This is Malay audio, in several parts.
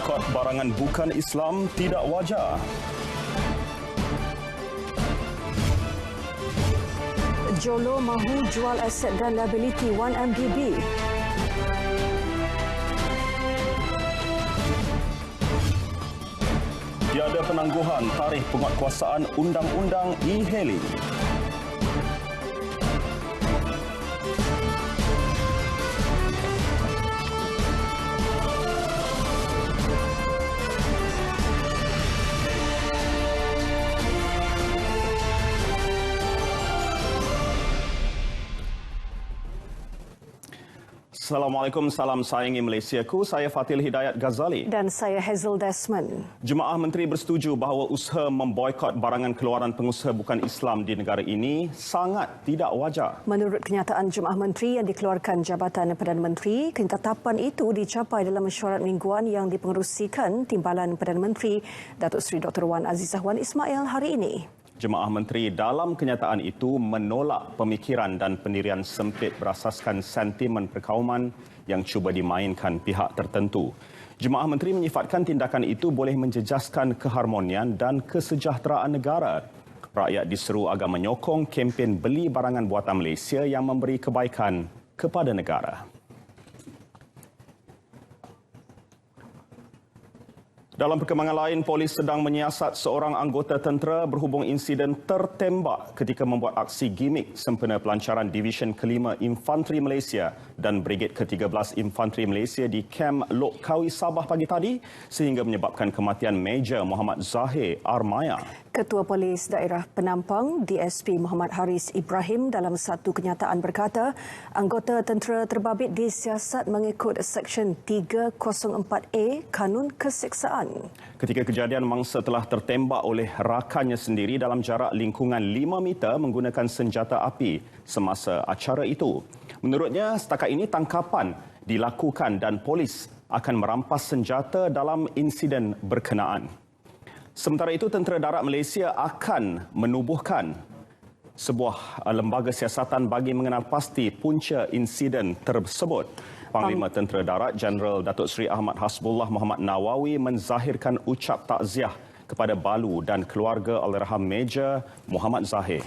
Boikot barangan bukan Islam tidak wajar. Jolo mahu jual aset dan liability 1MDB. Tiada penangguhan tarikh penguatkuasaan undang-undang e-hailing. Assalamualaikum, salam sayangi Malaysiaku. Saya Fatil Hidayat Ghazali. Dan saya Hazel Desmond. Jemaah Menteri bersetuju bahawa usaha memboikot barangan keluaran pengusaha bukan Islam di negara ini sangat tidak wajar. Menurut kenyataan Jemaah Menteri yang dikeluarkan Jabatan Perdana Menteri, ketetapan itu dicapai dalam mesyuarat mingguan yang dipengerusikan Timbalan Perdana Menteri Datuk Seri Dr. Wan Azizah Wan Ismail hari ini. Jemaah Menteri dalam kenyataan itu menolak pemikiran dan pendirian sempit berasaskan sentimen perkauman yang cuba dimainkan pihak tertentu. Jemaah Menteri menyifatkan tindakan itu boleh menjejaskan keharmonian dan kesejahteraan negara. Rakyat diseru agar menyokong kempen beli barangan buatan Malaysia yang memberi kebaikan kepada negara. Dalam perkembangan lain, polis sedang menyiasat seorang anggota tentera berhubung insiden tertembak ketika membuat aksi gimik sempena pelancaran Divisyen ke-5 Infanteri Malaysia dan Brigade ke-13 Infanteri Malaysia di Kem Lok Kawi, Sabah pagi tadi sehingga menyebabkan kematian Major Muhammad Zahir Armaya. Ketua Polis Daerah Penampang DSP Muhammad Haris Ibrahim dalam satu kenyataan berkata, anggota tentera terbabit disiasat mengikut Seksyen 304A Kanun Keseksaan. Ketika kejadian, mangsa telah tertembak oleh rakannya sendiri dalam jarak lingkungan 5 meter menggunakan senjata api semasa acara itu. Menurutnya, setakat ini tangkapan dilakukan dan polis akan merampas senjata dalam insiden berkenaan. Sementara itu, Tentera Darat Malaysia akan menubuhkan sebuah lembaga siasatan bagi mengenal pasti punca insiden tersebut. Panglima Tentera Darat Jeneral Datuk Seri Ahmad Hasbullah Muhammad Nawawi menzahirkan ucap takziah kepada Balu dan keluarga Allahyarham Major Muhammad Zahir.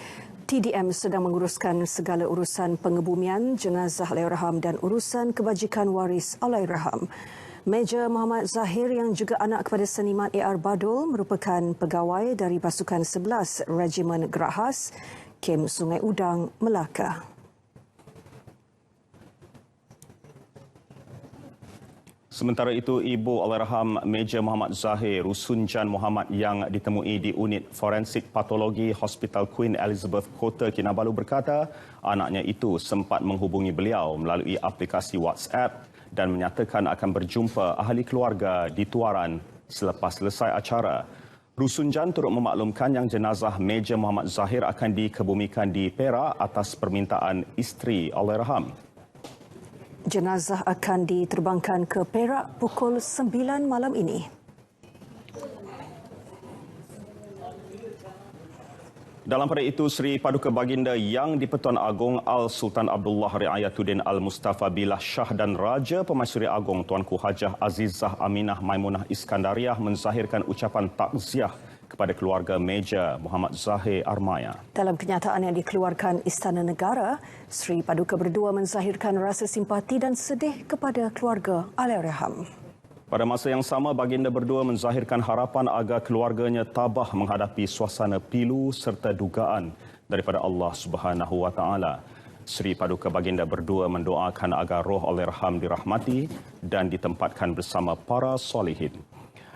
TDM sedang menguruskan segala urusan pengebumian jenazah Allahyarham dan urusan kebajikan waris Allahyarham. Major Muhammad Zahir yang juga anak kepada seniman AR Badul merupakan pegawai dari Pasukan 11 Regimen Gerak Khas Kem Sungai Udang, Melaka. Sementara itu, Ibu Allahyarham Major Muhammad Zahir, Rusunjan Muhammad yang ditemui di unit forensik patologi Hospital Queen Elizabeth Kota Kinabalu berkata anaknya itu sempat menghubungi beliau melalui aplikasi WhatsApp dan menyatakan akan berjumpa ahli keluarga di Tuaran selepas selesai acara. Rusunjan turut memaklumkan yang jenazah Major Muhammad Zahir akan dikebumikan di Perak atas permintaan isteri Allahyarham. Jenazah akan diterbangkan ke Perak pukul 9 malam ini. Dalam pada itu, Seri Paduka Baginda Yang di-Pertuan Agong Al-Sultan Abdullah Riayatuddin Al-Mustafa Billah Shah dan Raja Pemaisuri Agong Tuanku Hajah Azizah Aminah Maimunah Iskandariah menzahirkan ucapan takziah kepada keluarga Major Muhammad Zahir Armaya. Dalam kenyataan yang dikeluarkan Istana Negara, Seri Paduka berdua menzahirkan rasa simpati dan sedih kepada keluarga Allahyarham. Pada masa yang sama, baginda berdua menzahirkan harapan agar keluarganya tabah menghadapi suasana pilu serta dugaan daripada Allah Subhanahu Wa Taala. Seri Paduka Baginda berdua mendoakan agar roh Allahyarham dirahmati dan ditempatkan bersama para solihin.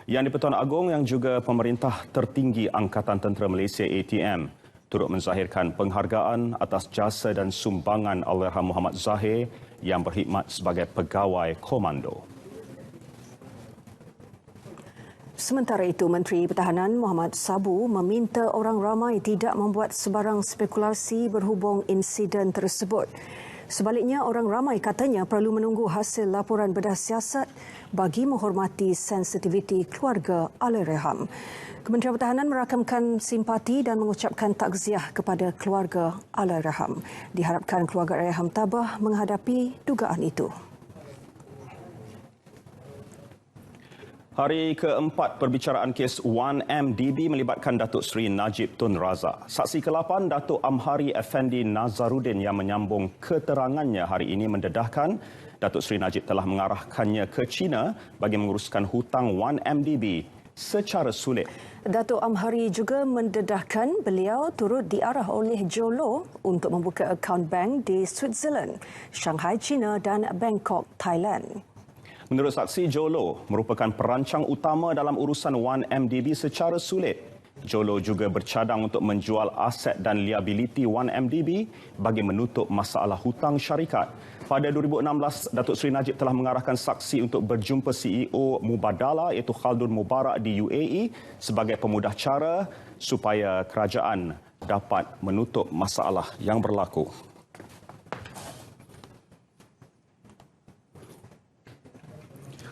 Yang di-Pertuan Agong yang juga pemerintah tertinggi Angkatan Tentera Malaysia ATM turut menzahirkan penghargaan atas jasa dan sumbangan Allahyarham Muhammad Zahir yang berkhidmat sebagai pegawai komando. Sementara itu, Menteri Pertahanan Muhammad Sabu meminta orang ramai tidak membuat sebarang spekulasi berhubung insiden tersebut. Sebaliknya, orang ramai katanya perlu menunggu hasil laporan bedah siasat bagi menghormati sensitiviti keluarga Allahyarham. Kementerian Pertahanan merakamkan simpati dan mengucapkan takziah kepada keluarga Allahyarham. Diharapkan keluarga Allahyarham tabah menghadapi dugaan itu. Hari keempat perbicaraan kes 1MDB melibatkan Datuk Seri Najib Tun Razak. Saksi ke-8 Datuk Amhari Effendi Nazaruddin yang menyambung keterangannya hari ini mendedahkan Datuk Seri Najib telah mengarahkannya ke China bagi menguruskan hutang 1MDB secara sulit. Datuk Amhari juga mendedahkan beliau turut diarah oleh Jolo untuk membuka akaun bank di Switzerland, Shanghai, China dan Bangkok, Thailand. Menurut saksi, Jolo merupakan perancang utama dalam urusan 1MDB secara sulit. Jolo juga bercadang untuk menjual aset dan liabiliti 1MDB bagi menutup masalah hutang syarikat. Pada 2016, Datuk Seri Najib telah mengarahkan saksi untuk berjumpa CEO Mubadala iaitu Khaldun Mubarak di UAE sebagai pemudah cara supaya kerajaan dapat menutup masalah yang berlaku.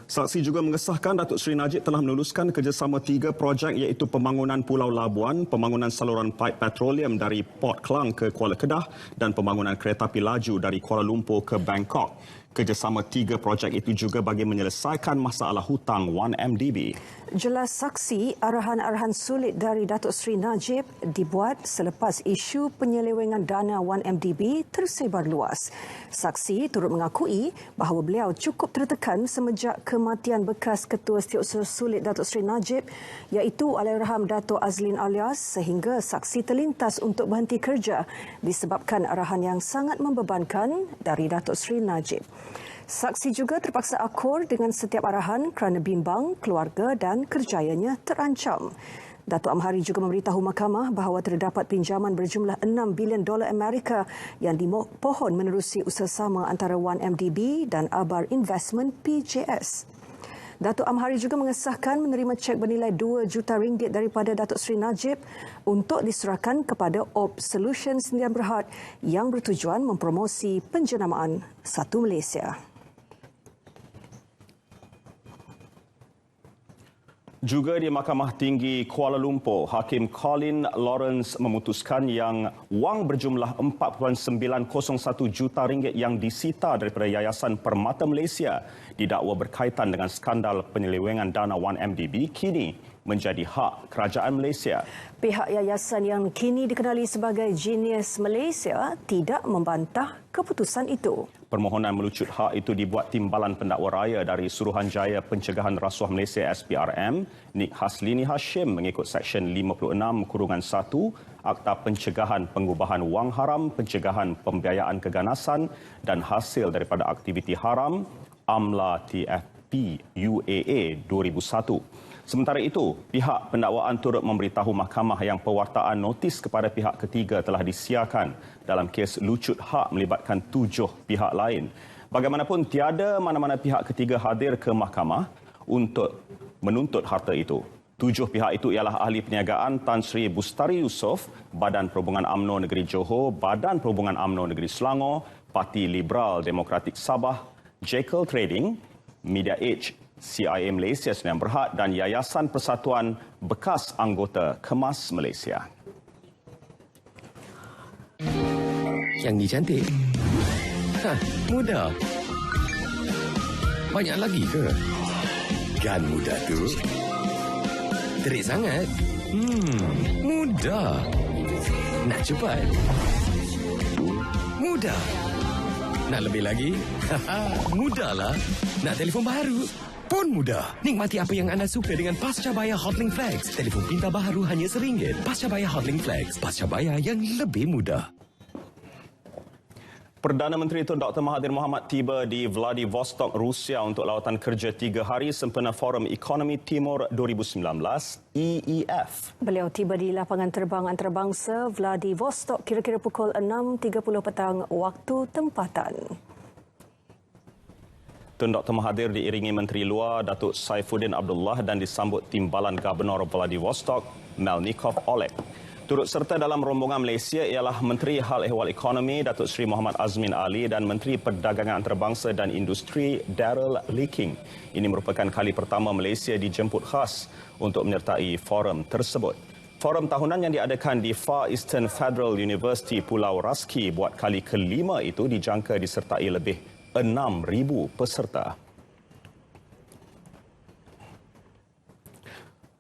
Saksi juga mengesahkan Datuk Seri Najib telah meluluskan kerjasama 3 projek iaitu pembangunan Pulau Labuan, pembangunan saluran paip petroleum dari Port Klang ke Kuala Kedah dan pembangunan kereta api laju dari Kuala Lumpur ke Bangkok. Kerjasama 3 projek itu juga bagi menyelesaikan masalah hutang 1MDB. Jelas saksi, arahan-arahan sulit dari Datuk Seri Najib dibuat selepas isu penyelewengan dana 1MDB tersebar luas. Saksi turut mengakui bahawa beliau cukup tertekan semenjak kematian bekas Ketua Setiausaha Sulit Datuk Seri Najib iaitu Allahyarham Dato' Azlin Alias sehingga saksi terlintas untuk berhenti kerja disebabkan arahan yang sangat membebankan dari Datuk Seri Najib. Saksi juga terpaksa akur dengan setiap arahan kerana bimbang keluarga dan kerjayanya terancam. Datuk Amhari juga memberitahu mahkamah bahawa terdapat pinjaman berjumlah $6 bilion Amerika yang dimohon menerusi usaha sama antara 1MDB dan Abar Investment PJS. Datuk Amhari juga mengesahkan menerima cek bernilai RM2 juta daripada Datuk Seri Najib untuk diserahkan kepada OP Solution Sdn Bhd yang bertujuan mempromosi penjenamaan Satu Malaysia. Juga di Mahkamah Tinggi Kuala Lumpur, Hakim Colin Lawrence memutuskan yang wang berjumlah RM4.901 juta yang disita daripada Yayasan Permata Malaysia didakwa berkaitan dengan skandal penyelewengan dana 1MDB kini menjadi hak kerajaan Malaysia. Pihak yayasan yang kini dikenali sebagai Genius Malaysia tidak membantah keputusan itu. Permohonan melucut hak itu dibuat Timbalan Pendakwa Raya dari Suruhanjaya Pencegahan Rasuah Malaysia SPRM, Nik Haslini Hashim mengikut Seksyen 56-1 Akta Pencegahan Pengubahan Wang Haram, Pencegahan Pembiayaan Keganasan dan Hasil daripada Aktiviti Haram AMLA TFP UAA 2001. Sementara itu, pihak pendakwaan turut memberitahu mahkamah yang pewartaan notis kepada pihak ketiga telah disiarkan dalam kes lucut hak melibatkan 7 pihak lain. Bagaimanapun, tiada mana-mana pihak ketiga hadir ke mahkamah untuk menuntut harta itu. 7 pihak itu ialah Ahli Perniagaan Tan Sri Bustari Yusof, Badan Perhubungan UMNO Negeri Johor, Badan Perhubungan UMNO Negeri Selangor, Parti Liberal Demokratik Sabah, Jekyll Trading, Media Age, CIA Malaysia Sdn Bhd dan Yayasan Persatuan Bekas Anggota Kemas Malaysia. Yang ni cantik. Mudah. Banyak lagi ke? Kan mudah tu. Terik sangat. Mudah. Nak cepat. Mudah. Nak lebih lagi? Mudahlah. Nak telefon baru? Pun mudah. Nikmati apa yang anda suka dengan Pascabaya Hotlink Flex. Telefon pintar baru hanya RM1. Pascabaya Hotlink Flex. Pascabaya yang lebih mudah. Perdana Menteri Tun Dr. Mahathir Mohamad tiba di Vladivostok, Rusia untuk lawatan kerja 3 hari sempena Forum Ekonomi Timur 2019 EEF. Beliau tiba di lapangan terbang antarabangsa Vladivostok kira-kira pukul 6.30 petang waktu tempatan. Tun Dr. Mahathir diiringi Menteri Luar Datuk Saifuddin Abdullah dan disambut Timbalan Gubernur Vladivostok Melnikov Oleg. Turut serta dalam rombongan Malaysia ialah Menteri Hal Ehwal Ekonomi Datuk Seri Muhammad Azmin Ali dan Menteri Perdagangan Antarabangsa dan Industri Daryl Leaking. Ini merupakan kali pertama Malaysia dijemput khas untuk menyertai forum tersebut. Forum tahunan yang diadakan di Far Eastern Federal University Pulau Raski buat kali kelima itu dijangka disertai lebih 6,000 peserta.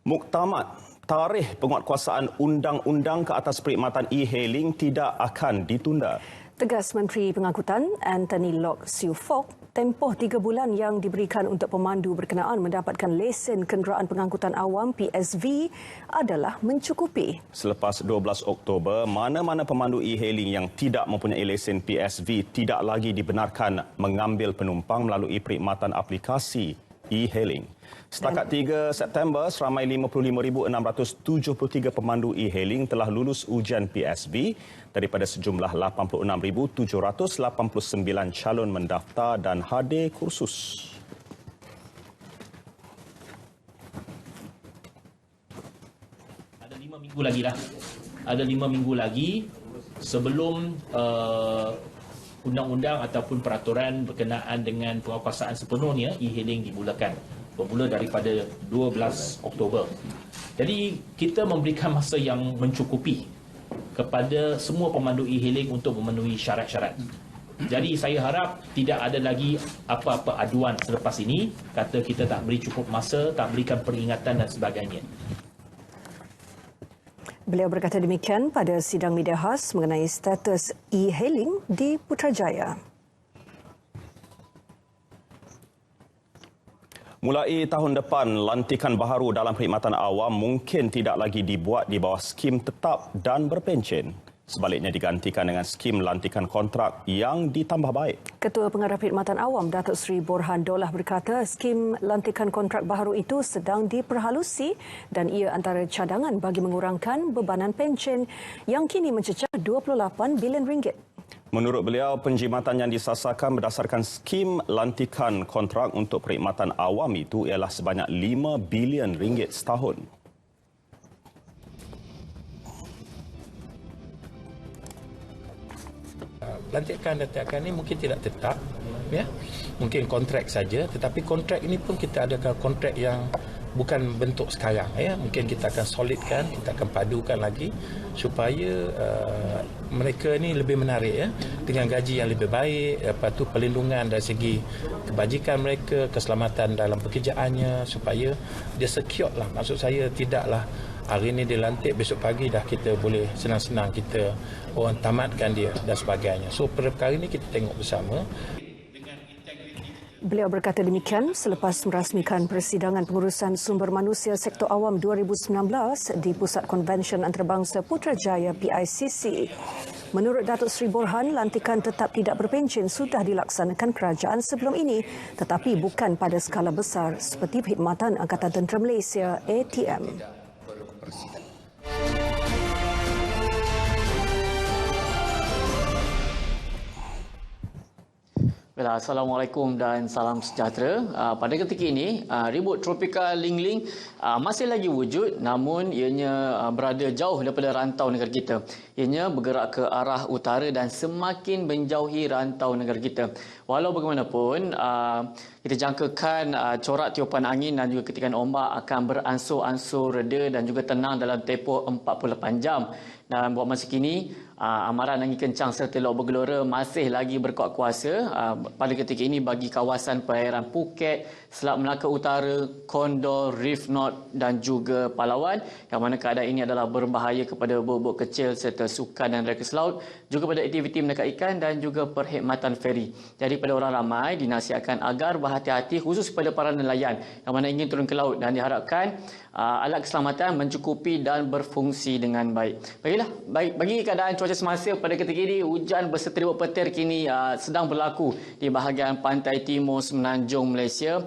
Muktamad tarikh penguatkuasaan undang-undang ke atas perkhidmatan e-hailing tidak akan ditunda. Tegas Menteri Pengangkutan Anthony Loke Siu Fok, tempoh 3 bulan yang diberikan untuk pemandu berkenaan mendapatkan lesen kenderaan pengangkutan awam PSV adalah mencukupi. Selepas 12 Oktober, mana-mana pemandu e-hailing yang tidak mempunyai lesen PSV tidak lagi dibenarkan mengambil penumpang melalui perkhidmatan aplikasi e-hailing. Setakat 3 September, seramai 55,673 pemandu e-hailing telah lulus ujian PSV daripada sejumlah 86,789 calon mendaftar dan hadir kursus. Ada 5 minggu lagi lah. Ada 5 minggu lagi sebelum undang-undang ataupun peraturan berkenaan dengan penguatkuasaan sepenuhnya e-hailing dimulakan. Bermula daripada 12 Oktober. Jadi kita memberikan masa yang mencukupi kepada semua pemandu e-hailing untuk memenuhi syarat-syarat. Jadi saya harap tidak ada lagi apa-apa aduan selepas ini kata kita tak beri cukup masa, tak berikan peringatan dan sebagainya. Beliau berkata demikian pada sidang media khas mengenai status e-hailing di Putrajaya. Mulai tahun depan, lantikan baharu dalam perkhidmatan awam mungkin tidak lagi dibuat di bawah skim tetap dan berpencen. Sebaliknya digantikan dengan skim lantikan kontrak yang ditambah baik. Ketua Pengarah Perkhidmatan Awam Datuk Seri Borhan Dollah berkata skim lantikan kontrak baharu itu sedang diperhalusi dan ia antara cadangan bagi mengurangkan bebanan pencen yang kini mencecah 28 bilion ringgit. Menurut beliau, penjimatan yang disasarkan berdasarkan skim lantikan kontrak untuk perkhidmatan awam itu ialah sebanyak 5 bilion ringgit setahun. Lantikan ini mungkin tidak tetap, ya, mungkin kontrak saja, tetapi kontrak ini pun kita ada kontrak yang bukan bentuk sekarang, ya, mungkin kita akan solidkan, kita akan padukan lagi supaya mereka ini lebih menarik, ya, dengan gaji yang lebih baik, lepas tu perlindungan dari segi kebajikan mereka, keselamatan dalam pekerjaannya supaya dia secure lah. Maksud saya tidaklah hari ini dilantik, besok pagi dah kita boleh senang-senang kita orang tamatkan dia dan sebagainya. So perkara ini kita tengok bersama. Beliau berkata demikian selepas merasmikan persidangan pengurusan sumber manusia sektor awam 2019 di Pusat Konvensyen Antarabangsa Putrajaya PICC. Menurut Datuk Seri Borhan, lantikan tetap tidak berpencen sudah dilaksanakan kerajaan sebelum ini tetapi bukan pada skala besar seperti Perkhidmatan Angkatan Tentera Malaysia ATM. Assalamualaikum dan salam sejahtera. Pada ketika ini, ribut tropika Ling-Ling masih lagi wujud namun ianya berada jauh daripada rantau negara kita. Ianya bergerak ke arah utara dan semakin menjauhi rantau negara kita. Walau bagaimanapun, kita jangkakan corak tiupan angin dan juga ketikan ombak akan beransur-ansur reda dan juga tenang dalam tempoh 48 jam. Dan buat masa kini, amaran angin kencang serta laut bergelora masih lagi berkuat kuasa pada ketika ini bagi kawasan perairan Phuket, Selat Melaka Utara, Condor, Reef North dan juga Palawan, yang mana keadaan ini adalah berbahaya kepada bot-bot kecil serta sukan dan reka laut, juga pada aktiviti menangkap ikan dan juga perkhidmatan feri. Jadi pada orang ramai dinasihatkan agar berhati-hati khusus pada para nelayan yang mana ingin turun ke laut dan diharapkan alat keselamatan mencukupi dan berfungsi dengan baik. Bagi keadaan cuaca semasa pada ketika ini, hujan berserta ribut petir kini sedang berlaku di bahagian pantai timur semenanjung Malaysia,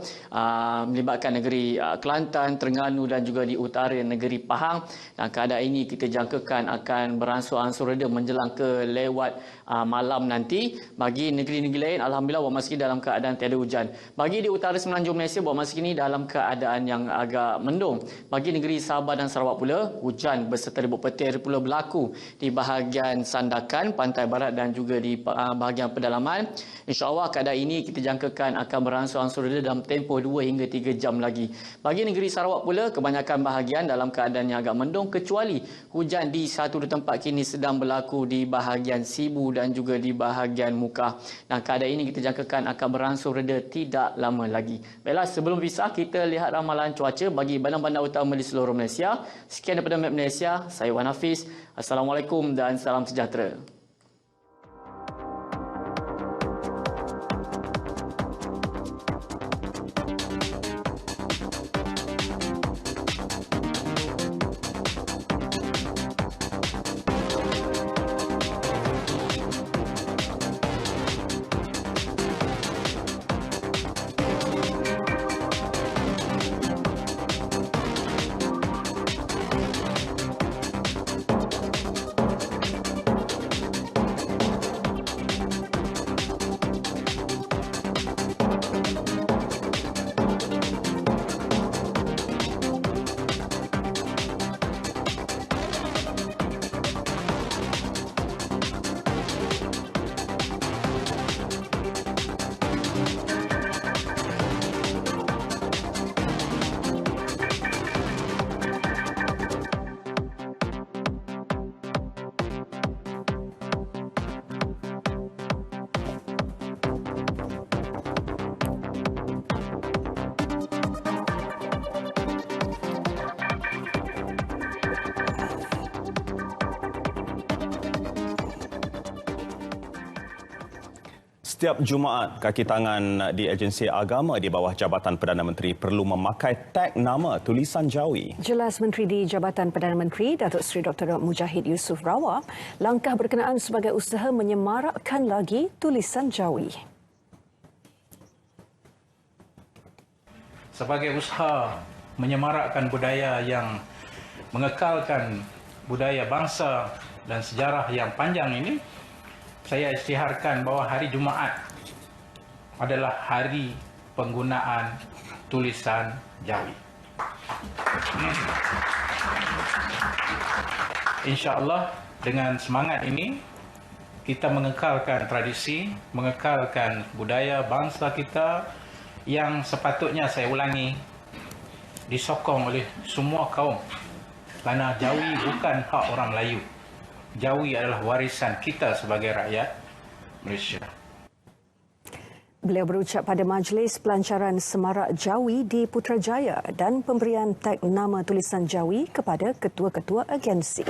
melibatkan negeri Kelantan, Terengganu dan juga di utara negeri Pahang. Dan keadaan ini kita jangkakan akan beransur-ansur reda menjelang ke lewat malam nanti. Bagi negeri-negeri lain, alhamdulillah buat masa ini dalam keadaan tiada hujan. Bagi di utara semenanjung Malaysia buat masa ini dalam keadaan yang agak mendung. Bagi negeri Sabah dan Sarawak pula, hujan berserta ribut petir pula berlaku berlaku di bahagian Sandakan, Pantai Barat dan juga di bahagian pedalaman. InsyaAllah keadaan ini kita jangkakan akan berangsur-angsur reda dalam tempoh 2 hingga 3 jam lagi. Bagi negeri Sarawak pula, kebanyakan bahagian dalam keadaan yang agak mendung kecuali hujan di satu tempat kini sedang berlaku di bahagian Sibu dan juga di bahagian Mukah. Dan keadaan ini kita jangkakan akan berangsur reda tidak lama lagi. Baiklah, sebelum pisah kita lihat ramalan cuaca bagi bandar-bandar utama di seluruh Malaysia. Sekian daripada Map Malaysia, saya Wan Hafiz. Assalamualaikum dan salam sejahtera. Setiap Jumaat, kaki tangan di agensi agama di bawah Jabatan Perdana Menteri perlu memakai tag nama tulisan Jawi. Jelas Menteri di Jabatan Perdana Menteri, Datuk Seri Dr. Mujahid Yusof Rawat, langkah berkenaan sebagai usaha menyemarakkan lagi tulisan Jawi. Sebagai usaha menyemarakkan budaya yang mengekalkan budaya bangsa dan sejarah yang panjang ini, saya isytiharkan bahawa hari Jumaat adalah hari penggunaan tulisan Jawi. InsyaAllah dengan semangat ini kita mengekalkan tradisi, mengekalkan budaya bangsa kita yang sepatutnya, saya ulangi, disokong oleh semua kaum. Kerana Jawi bukan hak orang Melayu. Jawi adalah warisan kita sebagai rakyat Malaysia. Beliau berucap pada majlis pelancaran Semarak Jawi di Putrajaya dan pemberian tag nama tulisan Jawi kepada ketua-ketua agensi.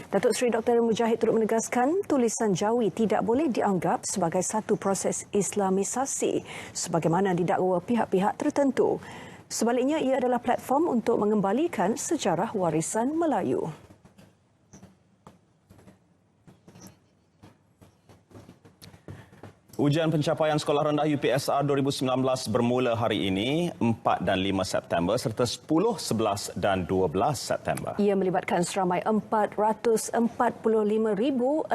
Datuk Seri Dr. Mujahid turut menegaskan tulisan Jawi tidak boleh dianggap sebagai satu proses Islamisasi sebagaimana didakwa pihak-pihak tertentu. Sebaliknya, ia adalah platform untuk mengembalikan sejarah warisan Melayu. Ujian pencapaian Sekolah Rendah UPSR 2019 bermula hari ini 4 dan 5 September serta 10, 11 dan 12 September. Ia melibatkan seramai 445,641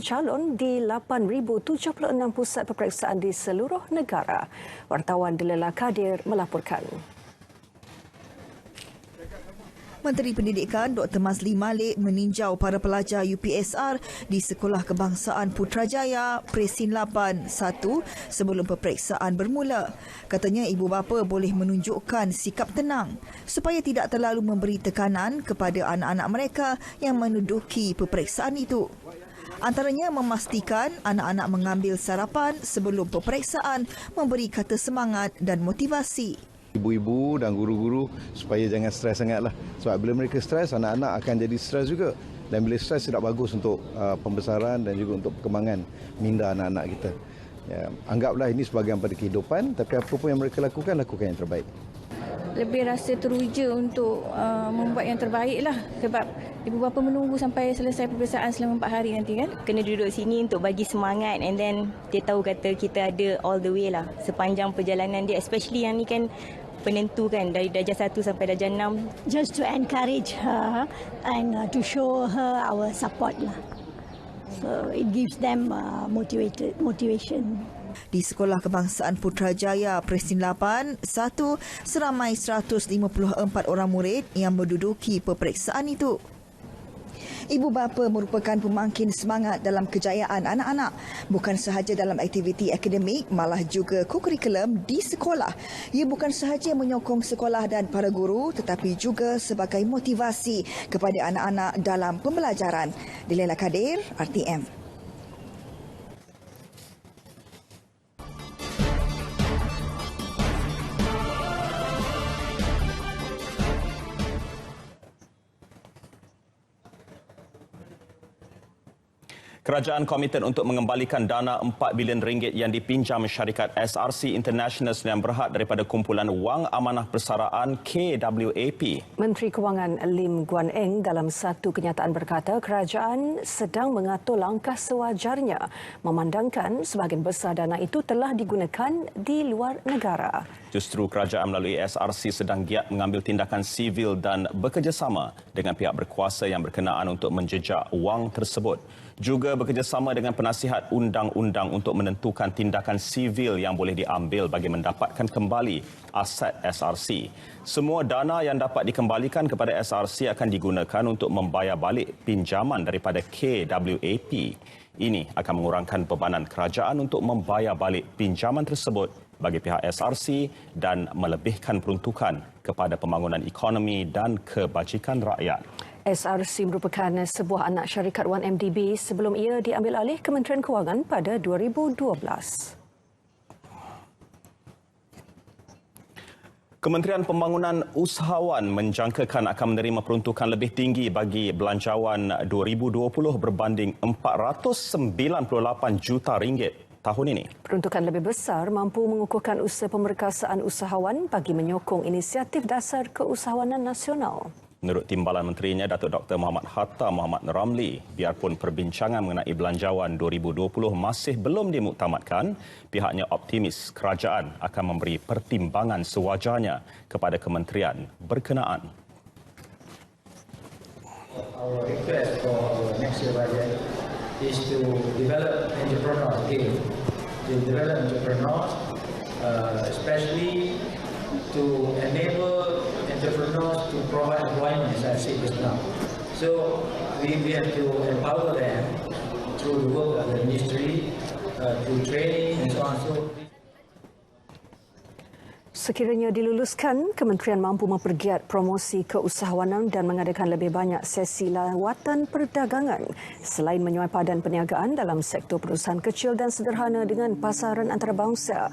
calon di 8,076 pusat peperiksaan di seluruh negara. Wartawan Delila Kadir melaporkan. Menteri Pendidikan Dr. Mazli Malik meninjau para pelajar UPSR di Sekolah Kebangsaan Putrajaya Presin 8 1 sebelum peperiksaan bermula. Katanya ibu bapa boleh menunjukkan sikap tenang supaya tidak terlalu memberi tekanan kepada anak-anak mereka yang menduduki peperiksaan itu. Antaranya memastikan anak-anak mengambil sarapan sebelum peperiksaan, memberi kata semangat dan motivasi. Ibu-ibu dan guru-guru supaya jangan stres sangatlah. Sebab bila mereka stres, anak-anak akan jadi stres juga. Dan bila stres tidak bagus untuk pembesaran dan juga untuk perkembangan minda anak-anak kita. Ya, anggaplah ini sebahagian pada kehidupan, tapi apa pun yang mereka lakukan yang terbaik. Lebih rasa teruja untuk membuat yang terbaik lah. Sebab ibu bapa menunggu sampai selesai peperiksaan selama 4 hari nanti kan. Kena duduk sini untuk bagi semangat, and then dia tahu kata kita ada all the way lah sepanjang perjalanan dia, especially yang ni kan penentu kan, dari darjah 1 sampai darjah 6. Just to encourage her and to show her our support lah. So it gives them motivation. Di Sekolah Kebangsaan Putrajaya Presin 8 1 seramai 154 orang murid yang menduduki peperiksaan itu. Ibu bapa merupakan pemangkin semangat dalam kejayaan anak-anak. Bukan sahaja dalam aktiviti akademik, malah juga kokurikulum di sekolah. Ia bukan sahaja menyokong sekolah dan para guru, tetapi juga sebagai motivasi kepada anak-anak dalam pembelajaran. Dilela Kadir, RTM. Kerajaan komited untuk mengembalikan dana 4 bilion ringgit yang dipinjam syarikat SRC International Sdn Bhd daripada kumpulan wang amanah persaraan KWAP. Menteri Kewangan Lim Guan Eng dalam satu kenyataan berkata kerajaan sedang mengatur langkah sewajarnya memandangkan sebahagian besar dana itu telah digunakan di luar negara. Justru kerajaan melalui SRC sedang giat mengambil tindakan sivil dan bekerjasama dengan pihak berkuasa yang berkenaan untuk menjejak wang tersebut. Juga bekerjasama dengan penasihat undang-undang untuk menentukan tindakan sivil yang boleh diambil bagi mendapatkan kembali aset SRC. Semua dana yang dapat dikembalikan kepada SRC akan digunakan untuk membayar balik pinjaman daripada KWAP. Ini akan mengurangkan bebanan kerajaan untuk membayar balik pinjaman tersebut bagi pihak SRC dan melebihkan peruntukan kepada pembangunan ekonomi dan kebajikan rakyat. SRC merupakan sebuah anak syarikat 1MDB sebelum ia diambil alih Kementerian Kewangan pada 2012. Kementerian Pembangunan Usahawan menjangkakan akan menerima peruntukan lebih tinggi bagi belanjawan 2020 berbanding 498 juta ringgit tahun ini. Peruntukan lebih besar mampu mengukuhkan usaha pemerkasaan usahawan bagi menyokong inisiatif dasar keusahawanan nasional. Menurut Timbalan Menterinya, Datuk Dr. Muhammad Hatta Muhammad Ramli, biarpun perbincangan mengenai belanjawan 2020 masih belum dimuktamadkan, pihaknya optimis kerajaan akan memberi pertimbangan sewajarnya kepada kementerian berkenaan. Our request for our next year budget is to develop entrepreneurs again, to develop entrepreneurs, especially to enable entrepreneurs to provide employment, as I said just now. So we have to empower them through the work of the ministry, through training and so on. Sekiranya diluluskan, kementerian mampu mempergiat promosi keusahawanan dan mengadakan lebih banyak sesi lawatan perdagangan selain menyuai padan perniagaan dalam sektor perusahaan kecil dan sederhana dengan pasaran antarabangsa.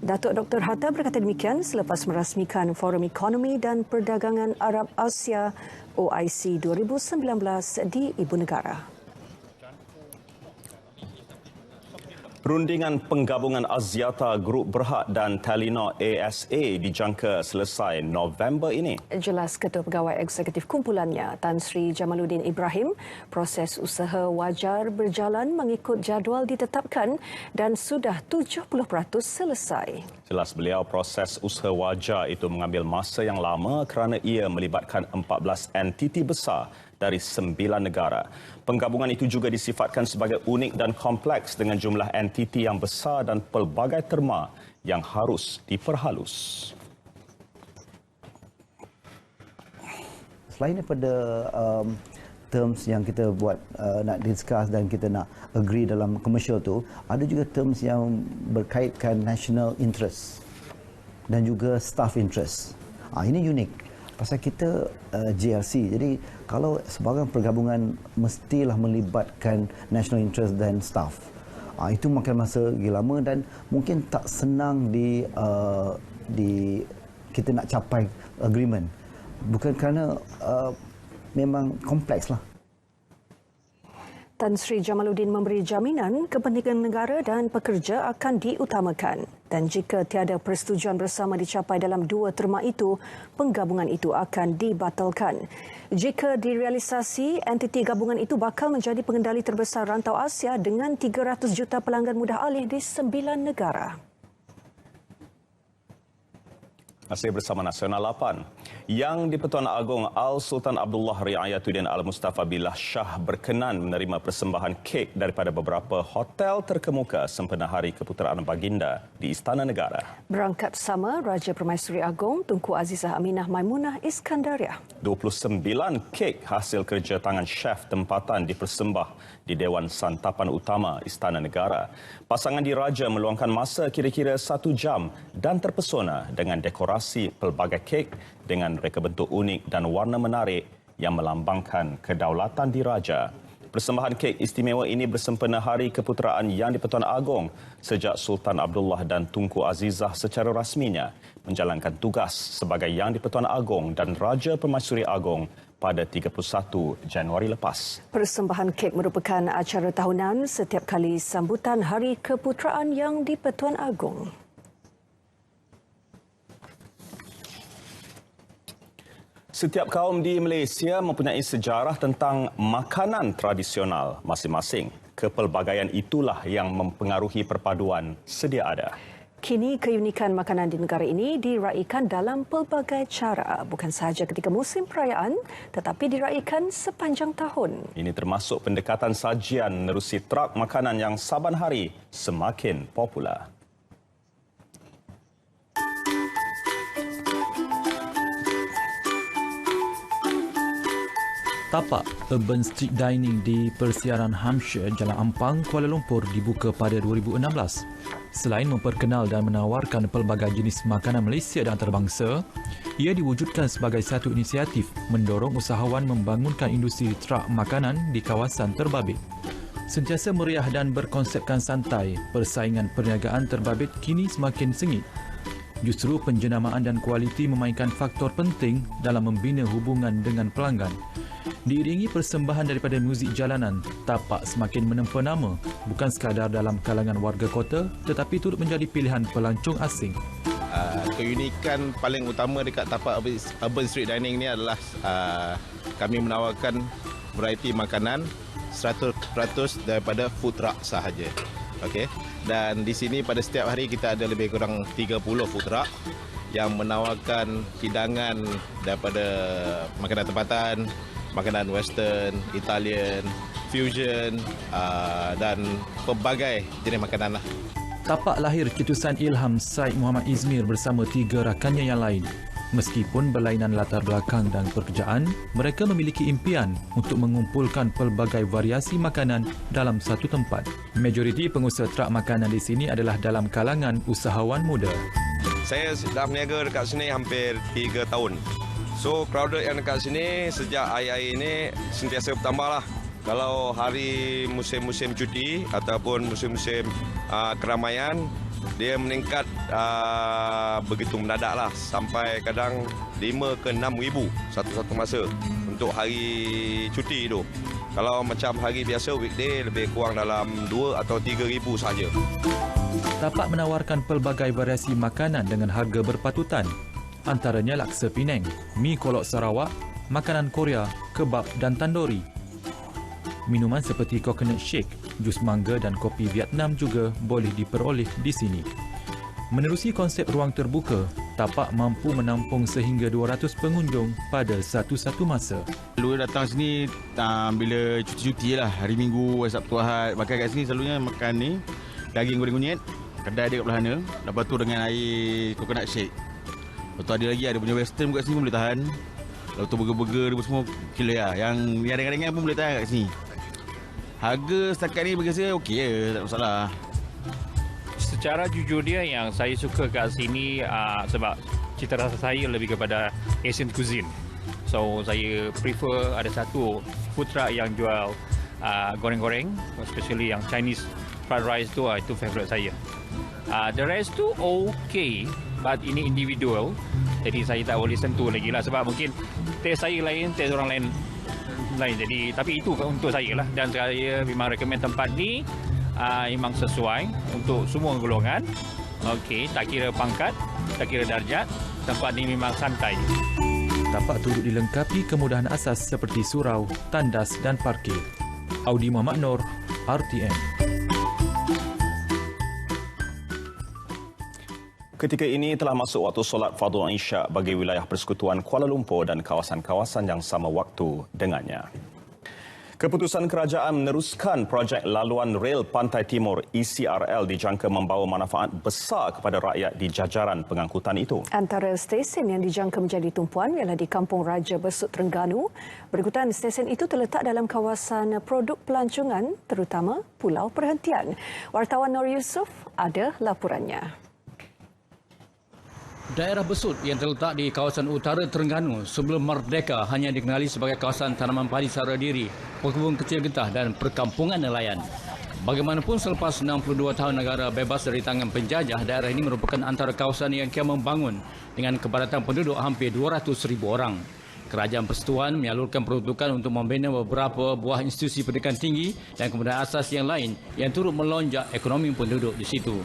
Datuk Dr. Hatta berkata demikian selepas merasmikan Forum Ekonomi dan Perdagangan Arab Asia OIC 2019 di Ibu Negara. Perundingan penggabungan Axiata Group Berhad dan Telenor ASA dijangka selesai November ini. Jelas Ketua Pegawai Eksekutif kumpulannya, Tan Sri Jamaluddin Ibrahim, proses usaha wajar berjalan mengikut jadual ditetapkan dan sudah 70% selesai. Jelas beliau, proses usaha wajar itu mengambil masa yang lama kerana ia melibatkan 14 entiti besar dari 9 negara. Penggabungan itu juga disifatkan sebagai unik dan kompleks dengan jumlah entiti yang besar dan pelbagai terma yang harus diperhalus. Selain daripada terms yang kita buat nak discuss dan kita nak agree dalam commercial tu, ada juga terms yang berkaitkan national interest dan juga staff interest. Ini unik. Pasal kita JRC, jadi kalau sebarang pergabungan mestilah melibatkan national interest dan staff. Itu makan masa lagi lama dan mungkin tak senang di kita nak capai agreement. Bukan kerana memang kompleks lah. Tan Sri Jamaluddin memberi jaminan kepentingan negara dan pekerja akan diutamakan dan jika tiada persetujuan bersama dicapai dalam 2 terma itu, penggabungan itu akan dibatalkan. Jika direalisasi, entiti gabungan itu bakal menjadi pengendali terbesar rantau Asia dengan 300 juta pelanggan mudah alih di 9 negara. Masih bersama Nasional 8. Yang di-Pertuan Agong Al-Sultan Abdullah Riayatuddin Al-Mustafa Billah Shah berkenan menerima persembahan kek daripada beberapa hotel terkemuka sempena Hari Keputeraan Baginda di Istana Negara. Berangkat bersama Raja Permaisuri Agong Tunku Azizah Aminah Maimunah Iskandariah. 29 kek hasil kerja tangan chef tempatan dipersembah di Dewan Santapan Utama Istana Negara. Pasangan diraja meluangkan masa kira-kira 1 jam dan terpesona dengan dekorasi pelbagai kek dengan reka bentuk unik dan warna menarik yang melambangkan kedaulatan diraja. Persembahan kek istimewa ini bersempena Hari Keputeraan Yang di-Pertuan Agong sejak Sultan Abdullah dan Tunku Azizah secara rasminya menjalankan tugas sebagai Yang di-Pertuan Agong dan Raja Permaisuri Agong pada 31 Januari lepas. Persembahan kek merupakan acara tahunan setiap kali sambutan Hari Keputeraan Yang di-Pertuan Agong. Setiap kaum di Malaysia mempunyai sejarah tentang makanan tradisional masing-masing. Kepelbagaian itulah yang mempengaruhi perpaduan sedia ada. Kini keunikan makanan di negara ini diraikan dalam pelbagai cara, bukan sahaja ketika musim perayaan tetapi diraikan sepanjang tahun. Ini termasuk pendekatan sajian menerusi trak makanan yang saban hari semakin popular. Tapak Urban Street Dining di Persiaran Hampshire, Jalan Ampang, Kuala Lumpur dibuka pada 2016. Selain memperkenal dan menawarkan pelbagai jenis makanan Malaysia dan antarabangsa, ia diwujudkan sebagai satu inisiatif mendorong usahawan membangunkan industri trak makanan di kawasan terbabit. Sentiasa meriah dan berkonsepkan santai, persaingan perniagaan terbabit kini semakin sengit. Justru penjenamaan dan kualiti memainkan faktor penting dalam membina hubungan dengan pelanggan. Diiringi persembahan daripada muzik jalanan, tapak semakin menempa nama bukan sekadar dalam kalangan warga kota tetapi turut menjadi pilihan pelancong asing. Keunikan paling utama dekat tapak Urban Street Dining ni adalah kami menawarkan variety makanan 100% daripada food truck sahaja. Okey. Dan di sini pada setiap hari kita ada lebih kurang 30 food truck yang menawarkan hidangan daripada makanan tempatan, makanan western, Italian, fusion dan pelbagai jenis makanan lah. Tapak lahir cetusan ilham Syed Muhammad Izmir bersama 3 rakannya yang lain. Meskipun berlainan latar belakang dan pekerjaan, mereka memiliki impian untuk mengumpulkan pelbagai variasi makanan dalam satu tempat. Majoriti pengusaha trak makanan di sini adalah dalam kalangan usahawan muda. Saya dah berniaga dekat sini hampir 3 tahun. So, crowded yang dekat sini sejak air-air ini sentiasa bertambah lah. Kalau hari musim-musim cuti ataupun musim-musim keramaian, dia meningkat begitu mendadak lah. Sampai kadang 5 ke 6 ribu satu-satu masa untuk hari cuti itu. Kalau macam hari biasa, weekday, lebih kurang dalam 2 atau 3 ribu sahaja. Tapak menawarkan pelbagai variasi makanan dengan harga berpatutan. Antaranya laksa Penang, mi kolok Sarawak, makanan Korea, kebab dan tandori. Minuman seperti coconut shake, jus mangga dan kopi Vietnam juga boleh diperoleh di sini. Menerusi konsep ruang terbuka, tapak mampu menampung sehingga 200 pengunjung pada satu-satu masa. Selalu datang sini bila cuti-cuti lah, hari Minggu, Sabtu, Ahad. Makan kat sini selalunya makan ni, daging goreng kunyit, kedai dia kat belah sana. Lepas tu dengan air coconut shake. Lepas tu ada lagi, ada punya western kat sini pun boleh tahan. Lepas tu burger-burger dia semua killer lah. Yang ringan-ringan pun boleh tahan kat sini. Harga setakat ni bagi saya okey je, tak ada masalah. Secara jujur dia yang saya suka kat sini sebab cita rasa saya lebih kepada Asian cuisine. So saya prefer ada satu food truck yang jual goreng-goreng, especially yang Chinese fried rice tu, itu favourite saya. The rest tu okay, but ini individual. Jadi saya tak boleh sentuh lagi lah sebab mungkin taste saya lain, taste orang lain. Jadi tapi itu untuk saya lah, dan saya memang recommend tempat ni memang sesuai untuk semua golongan. Okey, tak kira pangkat, tak kira darjat, tempat ni memang santai. Tapak turut dilengkapi kemudahan asas seperti surau, tandas dan parkir. Audi Muhammad Nur, RTM. Ketika ini telah masuk waktu solat Fardhu Isyak bagi wilayah Persekutuan Kuala Lumpur dan kawasan-kawasan yang sama waktu dengannya. Keputusan kerajaan meneruskan projek laluan rel Pantai Timur ECRL dijangka membawa manfaat besar kepada rakyat di jajaran pengangkutan itu. Antara stesen yang dijangka menjadi tumpuan ialah di Kampung Raja Besut, Terengganu. Berikutan, stesen itu terletak dalam kawasan produk pelancongan, terutama Pulau Perhentian. Wartawan Nur Yusof ada laporannya. Daerah Besut yang terletak di kawasan utara Terengganu sebelum merdeka hanya dikenali sebagai kawasan tanaman padi sara diri, perkebun kecil getah dan perkampungan nelayan. Bagaimanapun selepas 62 tahun negara bebas dari tangan penjajah, daerah ini merupakan antara kawasan yang kian membangun dengan kepadatan penduduk hampir 200,000 orang. Kerajaan Persekutuan menyalurkan peruntukan untuk membina beberapa buah institusi pendidikan tinggi dan kemudahan asas yang lain yang turut melonjak ekonomi penduduk di situ.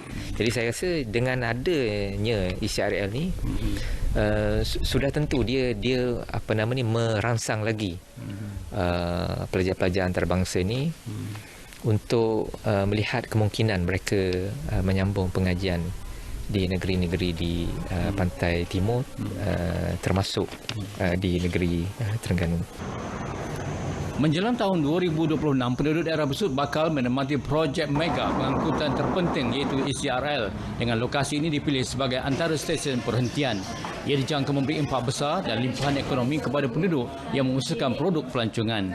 Jadi saya rasa dengan adanya ECRL ni sudah tentu dia merangsang lagi pelajar-pelajar antarabangsa ni untuk melihat kemungkinan mereka menyambung pengajian di negeri-negeri di Pantai Timur, termasuk di negeri Terengganu. Menjelang tahun 2026, penduduk daerah Besut bakal menikmati projek mega pengangkutan terpenting iaitu ECRL. Dengan lokasi ini dipilih sebagai antara stesen perhentian. Ia dijangka memberi impak besar dan limpahan ekonomi kepada penduduk yang mengusahakan produk pelancongan.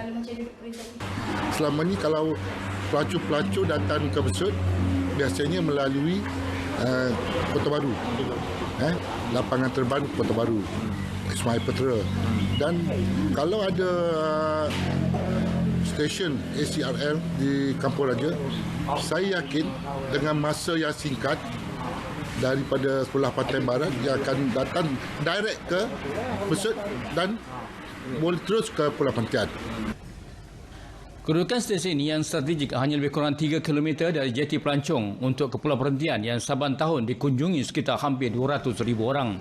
Selama ini kalau pelacur-pelacur datang ke Besut, biasanya melalui Kota Baru. Lapangan terbang Kota Baru. Ismail Petra. Dan kalau ada stesen ECRL di Kampung Raja, saya yakin dengan masa yang singkat daripada sebelah Pantai Barat dia akan datang direct ke Besut dan boleh terus ke Pulau Perhentian. Kedudukan stesen ini yang strategik hanya lebih kurang 3 km dari jeti pelancong untuk ke Pulau Perhentian yang saban tahun dikunjungi sekitar hampir 200,000 orang.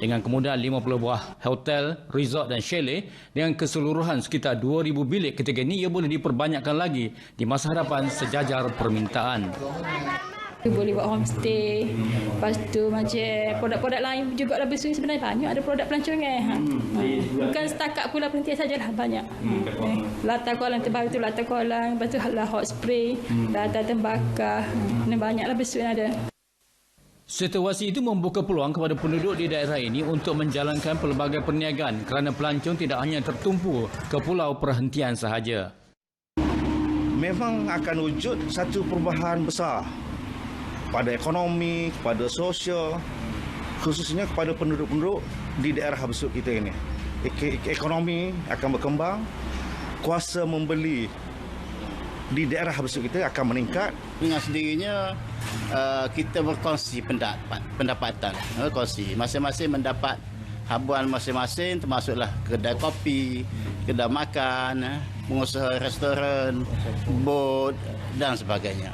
Dengan kemudahan 50 buah hotel, resort dan chalet dengan keseluruhan sekitar 2,000 bilik ketika ini, ia boleh diperbanyakkan lagi di masa hadapan sejajar permintaan. Boleh buat homestay. Lepas tu macam produk-produk lain juga lah Besut sebenarnya banyak ada produk pelancongan. Bukan setakat Pulau Perhentian sajalah, banyak. Latar kolam terbaru tu latar kolam, lepas tu hot spray, latar tembakau. Banyaklah Besut yang ada. Situasi itu membuka peluang kepada penduduk di daerah ini untuk menjalankan pelbagai perniagaan kerana pelancong tidak hanya tertumpu ke Pulau Perhentian sahaja. Memang akan wujud satu perubahan besar pada ekonomi, kepada sosial, khususnya kepada penduduk-penduduk di daerah Besut kita ini. Ekonomi akan berkembang, kuasa membeli di daerah Besut kita akan meningkat. Dengan sendirinya kita berkongsi pendapatan, berkongsi. Masing-masing mendapat habuan masing-masing, termasuklah kedai kopi, kedai makan, pengusaha restoran, bot dan sebagainya.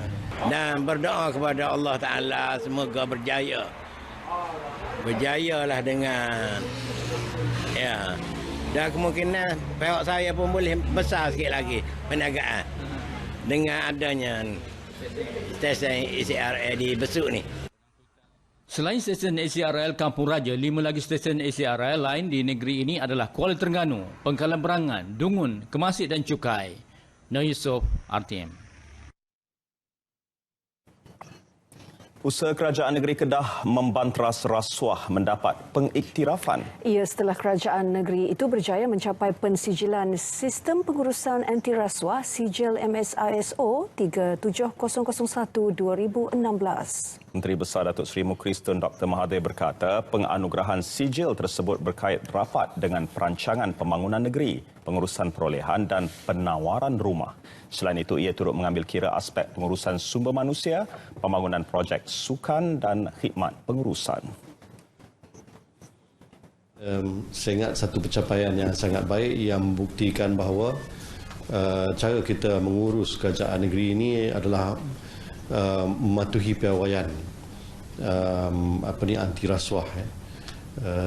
Dan berdoa kepada Allah Ta'ala semoga berjaya. Berjayalah dengan dan kemungkinan pihak saya pun boleh besar sikit lagi perniagaan dengan adanya stesen ECRL di Besut ni. Selain stesen ECRL Kampung Raja, 5 lagi stesen ECRL lain di negeri ini adalah Kuala Terengganu, Pengkalan Berangan, Dungun, Kemasit dan Cukai. Nur Yusof, RTM. Usaha Kerajaan Negeri Kedah membantras rasuah mendapat pengiktirafan. Ia setelah kerajaan negeri itu berjaya mencapai pensijilan Sistem Pengurusan Anti Rasuah Sijil MSISO 37001-2016. Menteri Besar Datuk Seri Mukriston Dr. Mahathir berkata penganugerahan sijil tersebut berkait rapat dengan perancangan pembangunan negeri, pengurusan perolehan dan penawaran rumah. Selain itu, ia turut mengambil kira aspek pengurusan sumber manusia, pembangunan projek sukan dan khidmat pengurusan. Saya ingat satu pencapaian yang sangat baik yang membuktikan bahawa cara kita mengurus kerajaan negeri ini adalah mematuhi piawaian anti rasuah.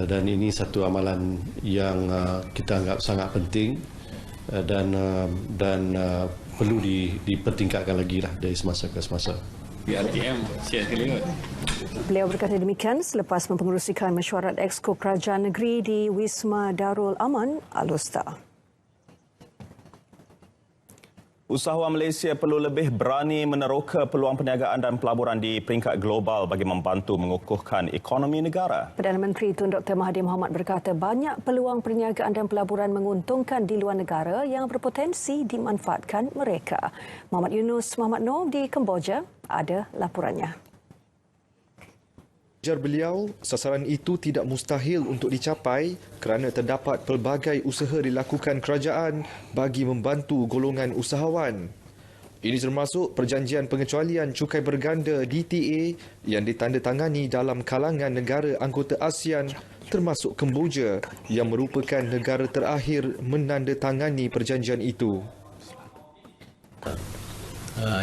Dan ini satu amalan yang kita anggap sangat penting dan perlu dipertingkatkan lagi lah dari semasa ke semasa. RTM sihat sekali kot. Beliau berkata demikian selepas mempengerusikan mesyuarat Exco Kerajaan Negeri di Wisma Darul Aman, Al-Usta. Usahawan Malaysia perlu lebih berani meneroka peluang perniagaan dan pelaburan di peringkat global bagi membantu mengukuhkan ekonomi negara. Perdana Menteri Tun Dr. Mahathir Mohamad berkata banyak peluang perniagaan dan pelaburan menguntungkan di luar negara yang berpotensi dimanfaatkan mereka. Muhammad Yunus Muhammad Noor di Kemboja ada laporannya. Ujar beliau, sasaran itu tidak mustahil untuk dicapai kerana terdapat pelbagai usaha dilakukan kerajaan bagi membantu golongan usahawan. Ini termasuk perjanjian pengecualian cukai berganda DTA yang ditandatangani dalam kalangan negara anggota ASEAN termasuk Kemboja yang merupakan negara terakhir menandatangani perjanjian itu.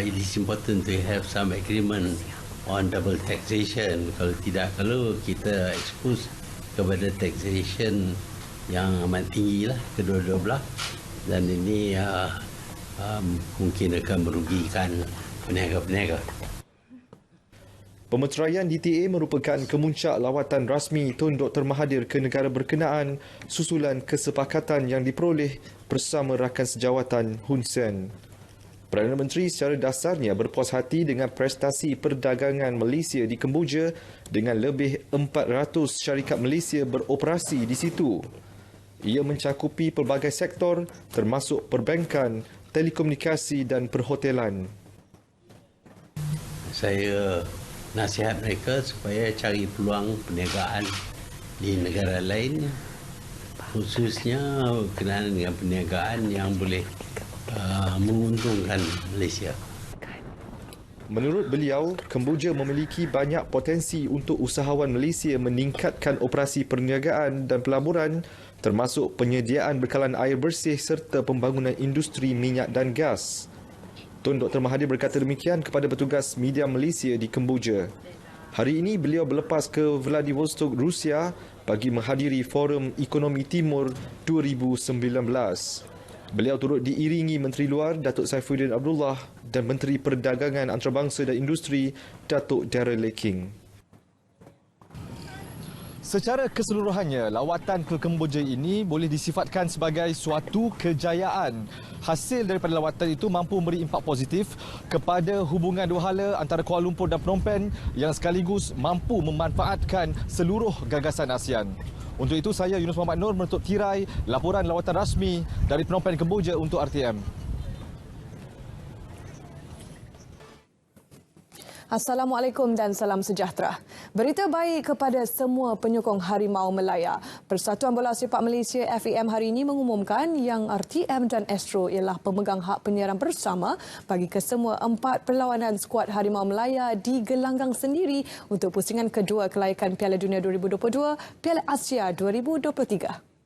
It is important to have some agreement on double taxation. Kalau kita expose kepada taxation yang amat tinggi lah kedua-dua belah, dan ini mungkin akan merugikan peniaga-peniaga. Pemeteraian DTA merupakan kemuncak lawatan rasmi Tun Dr. Mahathir ke negara berkenaan susulan kesepakatan yang diperoleh bersama rakan sejawatan Hun Sen. Perdana Menteri secara dasarnya berpuas hati dengan prestasi perdagangan Malaysia di Kemboja dengan lebih 400 syarikat Malaysia beroperasi di situ. Ia mencakupi pelbagai sektor termasuk perbankan, telekomunikasi dan perhotelan. Saya nasihat mereka supaya cari peluang perniagaan di negara lain, khususnya berkenaan dengan perniagaan yang boleh menguntungkan Malaysia. Menurut beliau, Kemboja memiliki banyak potensi untuk usahawan Malaysia meningkatkan operasi perniagaan dan pelaburan termasuk penyediaan bekalan air bersih serta pembangunan industri minyak dan gas. Tun Dr. Mahathir berkata demikian kepada petugas media Malaysia di Kemboja. Hari ini beliau berlepas ke Vladivostok, Rusia bagi menghadiri Forum Ekonomi Timur 2019. Beliau turut diiringi Menteri Luar Datuk Saifuddin Abdullah dan Menteri Perdagangan Antarabangsa dan Industri Datuk Darrell Laking. Secara keseluruhannya, lawatan ke Kemboja ini boleh disifatkan sebagai suatu kejayaan. Hasil daripada lawatan itu mampu memberi impak positif kepada hubungan dua hala antara Kuala Lumpur dan Phnom Penh yang sekaligus mampu memanfaatkan seluruh gagasan ASEAN. Untuk itu, saya Yunus Muhammad Noor menutup tirai laporan lawatan rasmi dari Phnom Penh Kemboja untuk RTM. Assalamualaikum dan salam sejahtera. Berita baik kepada semua penyokong Harimau Melaya. Persatuan Bola Sepak Malaysia FAM hari ini mengumumkan yang RTM dan Astro ialah pemegang hak penyiaran bersama bagi kesemua 4 perlawanan skuad Harimau Melaya di gelanggang sendiri untuk pusingan kedua kelayakan Piala Dunia 2022, Piala Asia 2023.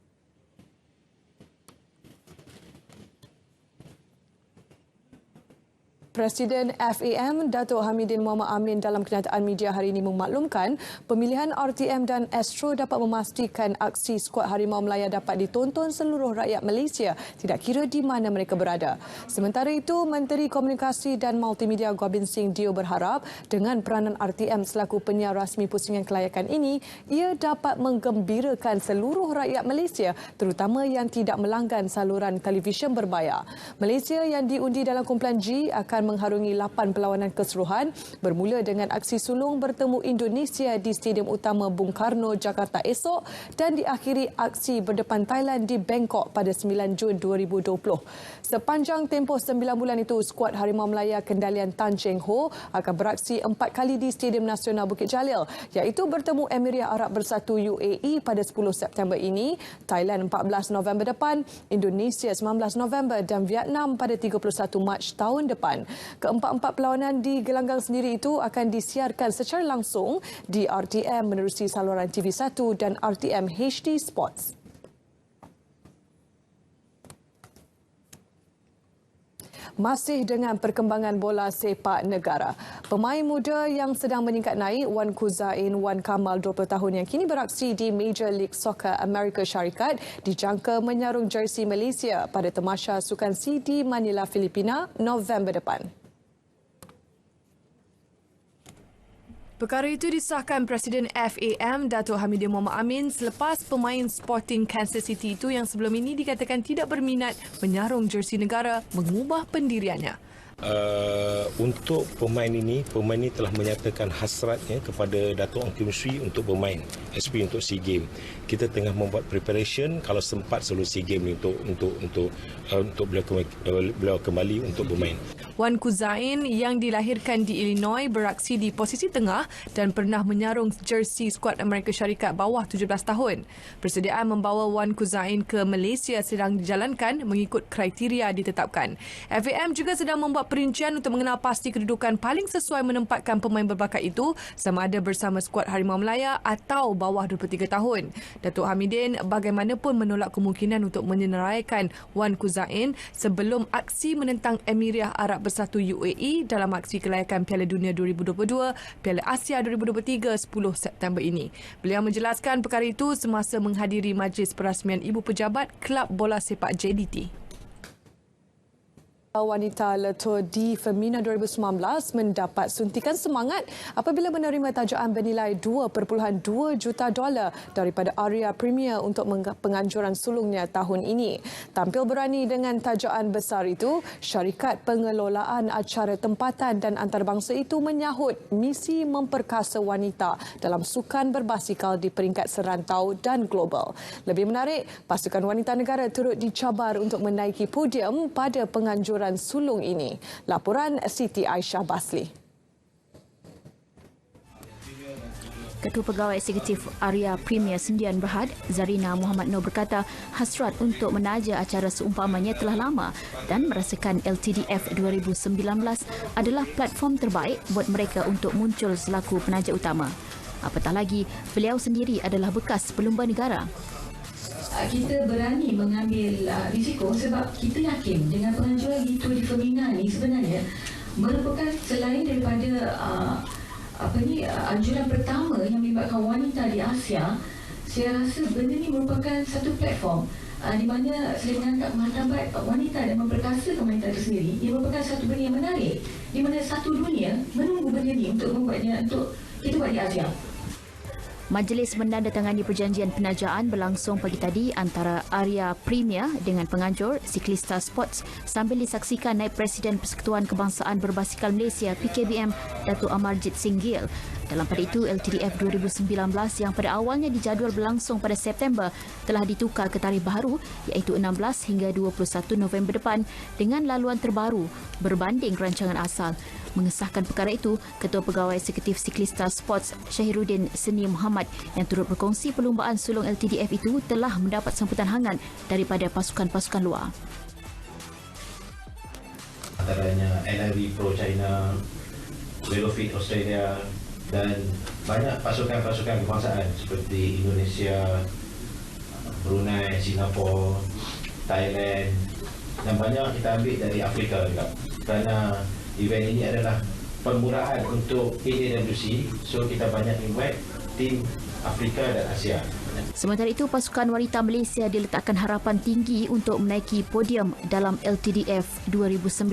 Presiden FAM Datuk Hamidin Muhammad Amin dalam kenyataan media hari ini memaklumkan pemilihan RTM dan Astro dapat memastikan aksi skuad Harimau Melaya dapat ditonton seluruh rakyat Malaysia tidak kira di mana mereka berada. Sementara itu, Menteri Komunikasi dan Multimedia Gobind Singh Dio berharap dengan peranan RTM selaku penyiar rasmi pusingan kelayakan ini, ia dapat menggembirakan seluruh rakyat Malaysia terutama yang tidak melanggan saluran televisyen berbayar. Malaysia yang diundi dalam kumpulan G akan mengharungi 8 perlawanan keseluruhan bermula dengan aksi sulung bertemu Indonesia di Stadium Utama Bung Karno, Jakarta esok dan diakhiri aksi berdepan Thailand di Bangkok pada 9 Jun 2020. Sepanjang tempoh 9 bulan itu, skuad Harimau Melaya kendalian Tan Cheng Ho akan beraksi 4 kali di Stadium Nasional Bukit Jalil, iaitu bertemu Emirat Arab Bersatu UAE pada 10 September ini, Thailand 14 November depan, Indonesia 19 November dan Vietnam pada 31 Mac tahun depan. Keempat-empat perlawanan di gelanggang sendiri itu akan disiarkan secara langsung di RTM menerusi saluran TV1 dan RTM HD Sports. Masih dengan perkembangan bola sepak negara. Pemain muda yang sedang meningkat naik, Wan Kuzain Wan Kamal 20 tahun yang kini beraksi di Major League Soccer Amerika Syarikat dijangka menyarung jersey Malaysia pada tamasya Sukan C di Manila, Filipina, November depan. Perkara itu disahkan Presiden FAM Datuk Hamidin Mohamad Amin selepas pemain Sporting Kansas City itu yang sebelum ini dikatakan tidak berminat menyarung jersey negara mengubah pendiriannya. Untuk pemain ini telah menyatakan hasratnya kepada Datuk Ong Kim Swee untuk bermain SP untuk SEA Games. Kita tengah membuat preparation kalau sempat sebelum SEA Games untuk beliau kembali untuk bermain. Wan Kuzain yang dilahirkan di Illinois beraksi di posisi tengah dan pernah menyarung jersey skuad Amerika Syarikat bawah 17 tahun. Persediaan membawa Wan Kuzain ke Malaysia sedang dijalankan mengikut kriteria ditetapkan. FAM juga sedang membuat perincian untuk mengenal pasti kedudukan paling sesuai menempatkan pemain berbakat itu sama ada bersama skuad Harimau Melaya atau bawah 23 tahun. Datuk Hamidin bagaimanapun menolak kemungkinan untuk menyenaraikan Wan Kuzain sebelum aksi menentang Emirah Arab Bersatu UAE dalam aksi kelayakan Piala Dunia 2022, Piala Asia 2023 10 September ini. Beliau menjelaskan perkara itu semasa menghadiri majlis perasmian Ibu Pejabat Kelab Bola Sepak JDT. Wanita Leto di Femina 2019 mendapat suntikan semangat apabila menerima tajaan bernilai $2.2 juta daripada Aria Premier untuk penganjuran sulungnya tahun ini. Tampil berani dengan tajaan besar itu, syarikat pengelolaan acara tempatan dan antarabangsa itu menyahut misi memperkasa wanita dalam sukan berbasikal di peringkat serantau dan global. Lebih menarik, pasukan wanita negara turut dicabar untuk menaiki podium pada penganjuran sulung ini. Laporan Siti Aisyah Basli. Ketua Pegawai Eksekutif Aria Premier Sendian Berhad, Zarina Muhammad Noor berkata hasrat untuk menaja acara seumpamanya telah lama dan merasakan LTDF 2019 adalah platform terbaik buat mereka untuk muncul selaku penaja utama. Apatah lagi, beliau sendiri adalah bekas pelumba negara. Kita berani mengambil risiko sebab kita yakin dengan penganjuran Tour de Femina ni sebenarnya merupakan selain daripada anjuran pertama yang melibatkan wanita di Asia. Saya rasa benda ni merupakan satu platform di mana saya menganggap martabat wanita dan memperkasakan wanita itu sendiri ia merupakan satu benda yang menarik di mana satu dunia menunggu benda ni untuk membuatnya untuk kita buat di Asia. Majlis menandatangani perjanjian penajaan berlangsung pagi tadi antara Aria Premier dengan penganjur Siklista Sports sambil disaksikan Naib Presiden Persekutuan Kebangsaan Berbasikal Malaysia PKBM Datuk Amarjit Singgil. Dalam pada itu, LTDF 2019 yang pada awalnya dijadual berlangsung pada September telah ditukar ke tarikh baru iaitu 16 hingga 21 November depan dengan laluan terbaru berbanding rancangan asal. Mengesahkan perkara itu, Ketua Pegawai Eksekutif Siklista Sports Syahiruddin Seni Muhammad yang turut berkongsi perlumbaan sulung LTDF itu telah mendapat sambutan hangat daripada pasukan-pasukan luar. Antaranya NIV Pro China, Velofit Australia dan banyak pasukan-pasukan kebangsaan seperti Indonesia, Brunei, Singapura, Thailand dan banyak kita ambil dari Afrika juga. Kerana event ini adalah permulaan untuk AWC, so kita banyak invite tim Afrika dan Asia. Sementara itu, pasukan wanita Malaysia diletakkan harapan tinggi untuk menaiki podium dalam LTDF 2019.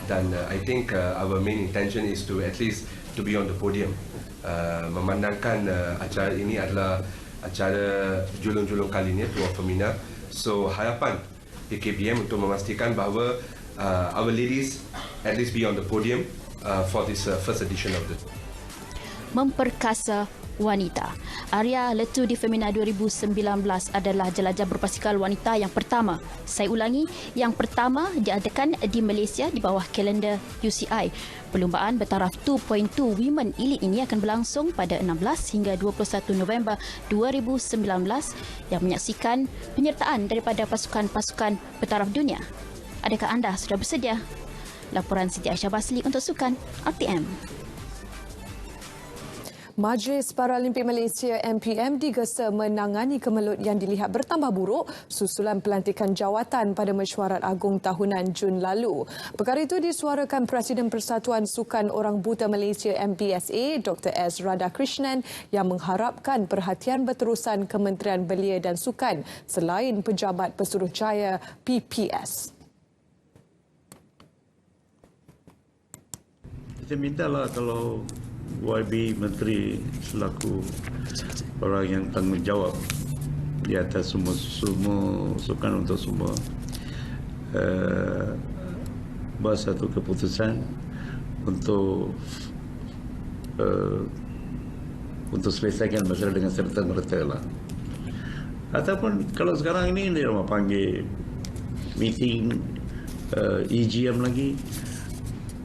Dan I think our main intention is to at least to be on the podium. Memandangkan acara ini adalah acara julung-julung kalinya Tour Femina. So harapan PKBM untuk memastikan bahawa our ladies at least be on the podium for this first edition of the Memperkasa wanita. Aria Letu di Femina 2019 adalah jelajah berbasikal wanita yang pertama. Saya ulangi, yang pertama diadakan di Malaysia di bawah kalender UCI. Perlumbaan bertaraf 2.2 Women Elite ini akan berlangsung pada 16 hingga 21 November 2019 yang menyaksikan penyertaan daripada pasukan-pasukan bertaraf dunia. Adakah anda sudah bersedia? Laporan Siti Aisyah Basli untuk Sukan RTM. Majlis Paralimpik Malaysia MPM digesa menangani kemelut yang dilihat bertambah buruk susulan pelantikan jawatan pada mesyuarat agung tahunan Jun lalu. Perkara itu disuarakan Presiden Persatuan Sukan Orang Buta Malaysia MPSA Dr. S. Radhakrishnan yang mengharapkan perhatian berterusan Kementerian Belia dan Sukan selain Pejabat Pesuruhjaya PPS. Kita mintalah kalau YB Menteri selaku orang yang tanggungjawab di atas semua sukan untuk semua buat satu keputusan untuk selesaikan masalah dengan serta-merta lah. Ataupun kalau sekarang ini dia mau panggil meeting EGM lagi,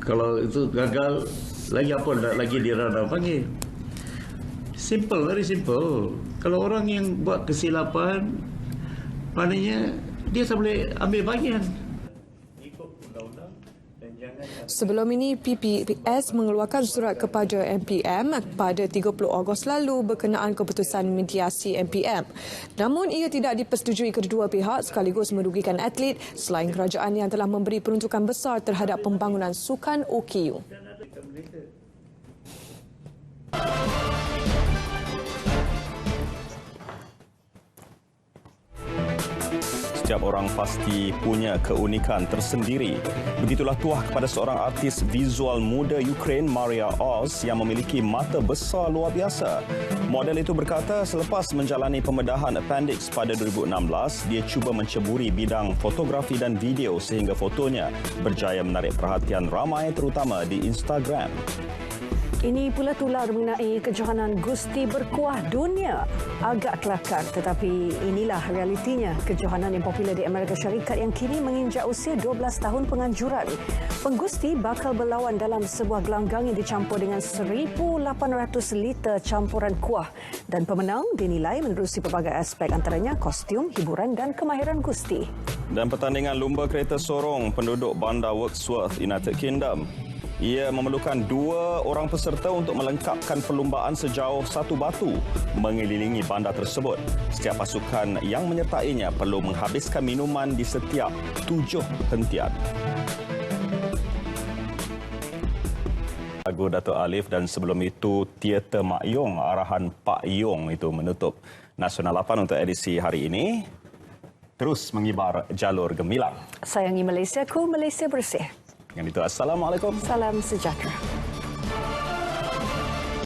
kalau itu gagal lagi apa lagi dia nak panggil. Simple, very simple. Kalau orang yang buat kesilapan, maknanya dia tak boleh ambil bahagian. Sebelum ini, PPS mengeluarkan surat kepada MPM pada 30 Ogos lalu berkenaan keputusan mediasi MPM. Namun, ia tidak dipersetujui kedua pihak sekaligus merugikan atlet selain kerajaan yang telah memberi peruntukan besar terhadap pembangunan sukan OKU. Setiap orang pasti punya keunikan tersendiri. Begitulah tuah kepada seorang artis visual muda Ukraine, Maria Oz, yang memiliki mata besar luar biasa. Model itu berkata selepas menjalani pembedahan appendix pada 2016, dia cuba menceburi bidang fotografi dan video sehingga fotonya berjaya menarik perhatian ramai terutama di Instagram. Ini pula tular mengenai kejohanan Gusti berkuah dunia. Agak kelakar tetapi inilah realitinya. Kejohanan yang popular di Amerika Syarikat yang kini menginjak usia 12 tahun penganjuran. Penggusti bakal berlawan dalam sebuah gelanggang yang dicampur dengan 1,800 liter campuran kuah. Dan pemenang dinilai menerusi pelbagai aspek antaranya kostum, hiburan dan kemahiran Gusti. Dan pertandingan lumba kereta sorong penduduk bandar Wirksworth, United Kingdom. Ia memerlukan 2 orang peserta untuk melengkapkan perlumbaan sejauh 1 batu mengelilingi bandar tersebut. Setiap pasukan yang menyertainya perlu menghabiskan minuman di setiap 7 hentian. Lagu Dato' Alif dan sebelum itu Teater Mak Yong, arahan Pak Yong itu menutup Nasional 8 untuk edisi hari ini. Terus mengibar jalur gemilang. Sayangi Malaysiaku, Malaysia bersih. Yang itu, Assalamualaikum. Salam sejahtera.